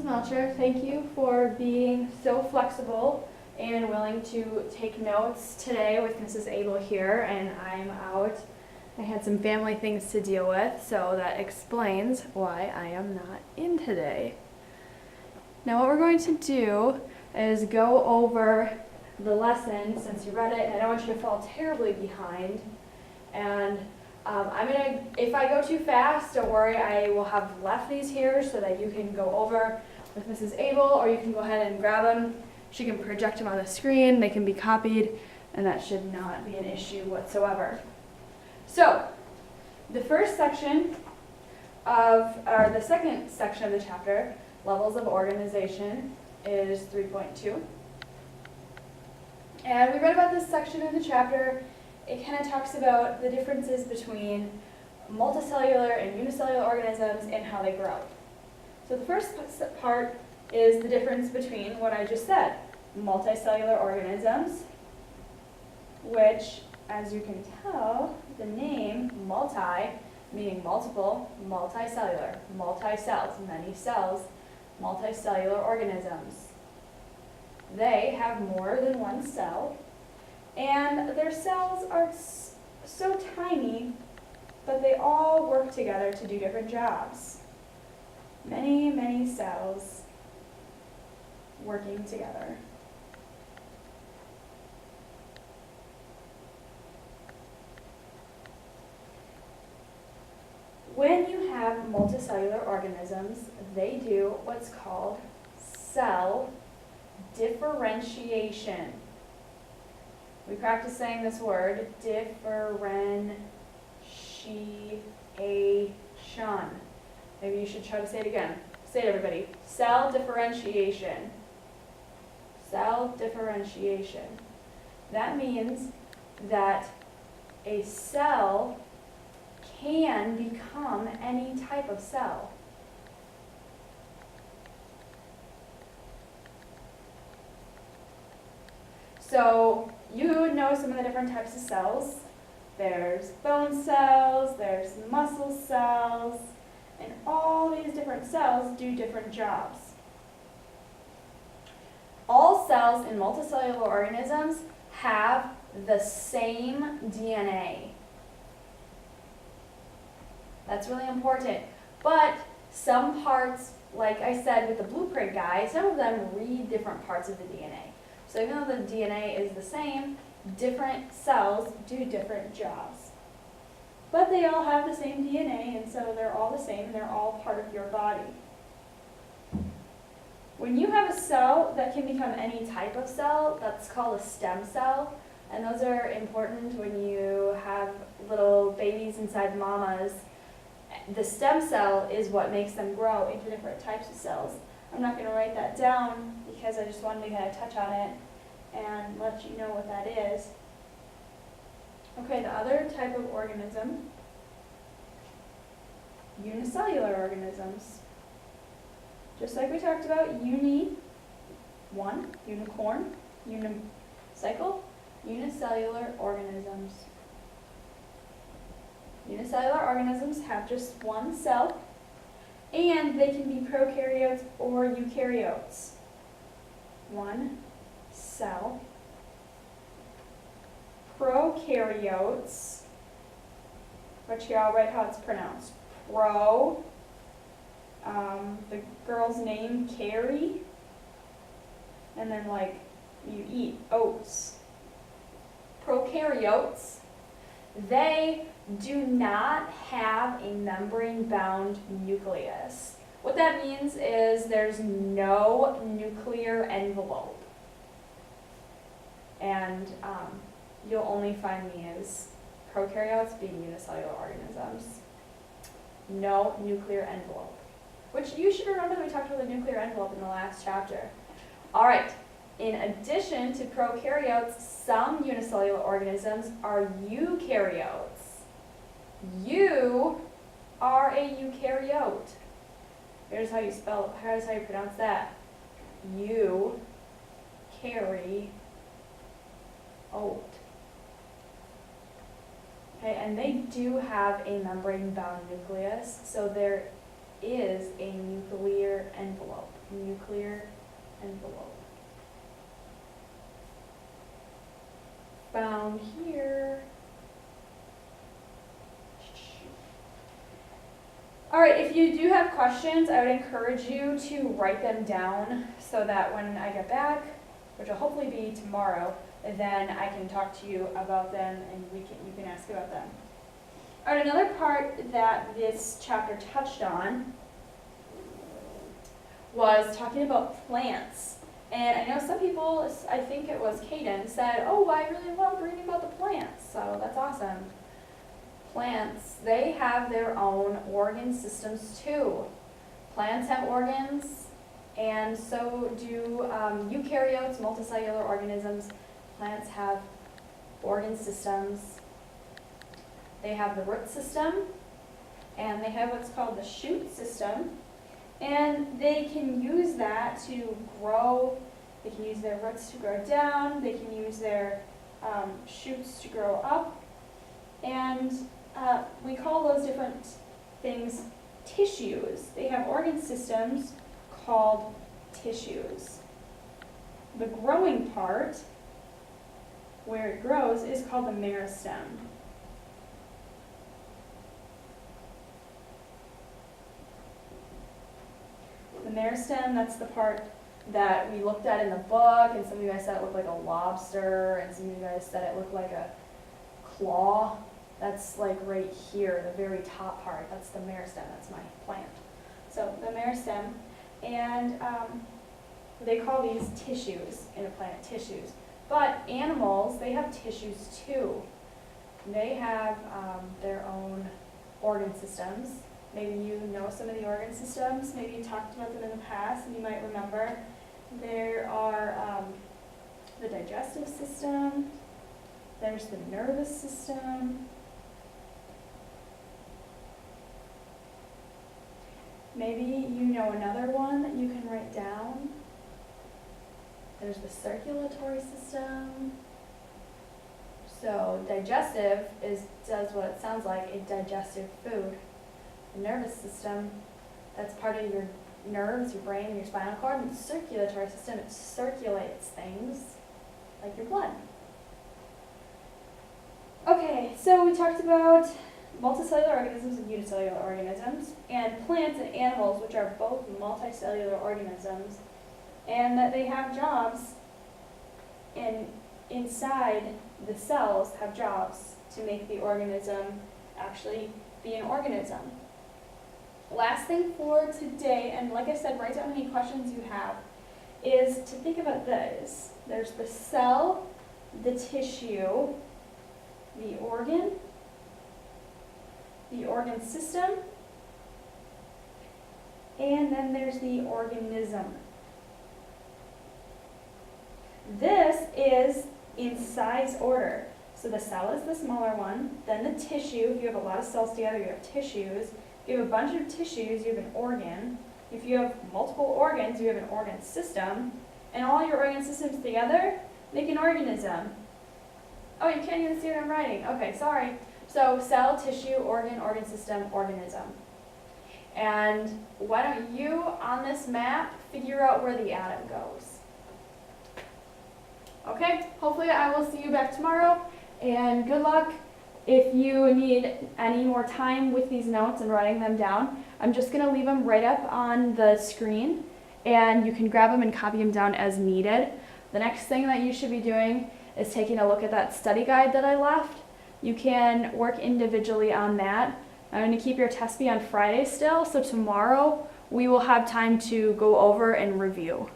Melcher. Thank you for being so flexible and willing to take notes today with Mrs. Abel here, and I'm out. I had some family things to deal with, so that explains why I am not in today. Now what we're going to do is go over the lesson since you read it, and I don't want you to fall terribly behind. And if I go too fast, don't worry, I will have left these here so that you can go over with Mrs. Abel, or you can go ahead and grab them. She can project them on the screen, they can be copied, and that should not be an issue whatsoever. So, the second section of the chapter, Levels of Organization, is 3.2. And we read about this section in the chapter. It kind of talks about the differences between multicellular and unicellular organisms and how they grow. So the first part is the difference between what I just said, multicellular organisms, which, as you can tell, the name multi, meaning multiple, multicellular, multi-cells, many cells, multicellular organisms. They have more than one cell, and their cells are so tiny, but they all work together to do different jobs. Many, many cells working together. When you have multicellular organisms, they do what's called cell differentiation. We practice saying this word, differentiation. Maybe you should try to say it again. Say it, everybody. Cell differentiation. Cell differentiation. That means that a cell can become any type of cell. So you would know some of the different types of cells. There's bone cells, there's muscle cells, and all these different cells do different jobs. All cells in multicellular organisms have the same DNA. That's really important. But some parts, like I said with the blueprint guy, some of them read different parts of the DNA. So even though the DNA is the same, different cells do different jobs. But they all have the same DNA, and so they're all the same, and they're all part of your body. When you have a cell that can become any type of cell, that's called a stem cell. And those are important when you have little babies inside mamas. The stem cell is what makes them grow into different types of cells. I'm not going to write that down because I just wanted to kind of touch on it and let you know what that is. Okay, the other type of organism, unicellular organisms. Just like we talked about, one, unicorn, unicycle, unicellular organisms. Unicellular organisms have just one cell, and they can be prokaryotes or eukaryotes. One cell. Prokaryotes, which here I'll write how it's pronounced. The girl's name, Carrie, and then like you eat oats. Prokaryotes, they do not have a membrane-bound nucleus. What that means is there's no nuclear envelope. And you'll only find these prokaryotes being unicellular organisms. No nuclear envelope. Which you should remember that we talked about the nuclear envelope in the last chapter. All right. In addition to prokaryotes, some unicellular organisms are eukaryotes. You are a eukaryote. Here's how you pronounce that. You carry oat. Okay, and they do have a membrane-bound nucleus, so there is a nuclear envelope. nuclear envelope. Found here. All right, if you do have questions, I would encourage you to write them down so that when I get back, which will hopefully be tomorrow, then I can talk to you about them and you can ask about them. All right, another part that this chapter touched on was talking about plants. And I know some people, I think it was Kaden, said, oh, I really love reading about the plants, so that's awesome. Plants, they have their own organ systems too. Plants have organs, and so do eukaryotes, multicellular organisms. Plants have organ systems. They have the root system, and they have what's called the shoot system. And they can use that to grow. They can use their roots to grow down. They can use their shoots to grow up. And we call those different things tissues. They have organ systems called tissues. The growing part, where it grows, is called the meristem. The meristem, that's the part that we looked at in the book, and some of you guys said it looked like a lobster, and some of you guys said it looked like a claw. That's like right here, the very top part. That's the meristem, that's my plant. So the meristem, and they call these tissues in a plant, tissues. But animals, they have tissues too. They have their own organ systems. Maybe you know some of the organ systems. Maybe you talked about them in the past and you might remember. There are the digestive system. There's the nervous system. Maybe you know another one that you can write down. There's the circulatory system. So digestive does what it sounds like, a digestive food. The nervous system, that's part of your nerves, your brain, and your spinal cord. And the circulatory system, it circulates things like your blood. Okay, so we talked about multicellular organisms and unicellular organisms, and plants and animals, which are both multicellular organisms, and that they have jobs, and inside the cells have jobs to make the organism actually be an organism. Last thing for today, and like I said, write down any questions you have, is to think about this. There's the cell, the tissue, the organ system, and then there's the organism. This is in size order. So the cell is the smaller one, then the tissue. If you have a lot of cells together, you have tissues. If you have a bunch of tissues, you have an organ. If you have multiple organs, you have an organ system. And all your organ systems together make an organism. Oh, you can't even see what I'm writing. Okay, sorry. So cell, tissue, organ system, organism. And why don't you, on this map, figure out where the atom goes? Okay, hopefully I will see you back tomorrow, and good luck. If you need any more time with these notes and writing them down, I'm just going to leave them right up on the screen, and you can grab them and copy them down as needed. The next thing that you should be doing is taking a look at that study guide that I left. You can work individually on that. I'm going to keep your test be on Friday still, so tomorrow we will have time to go over and review.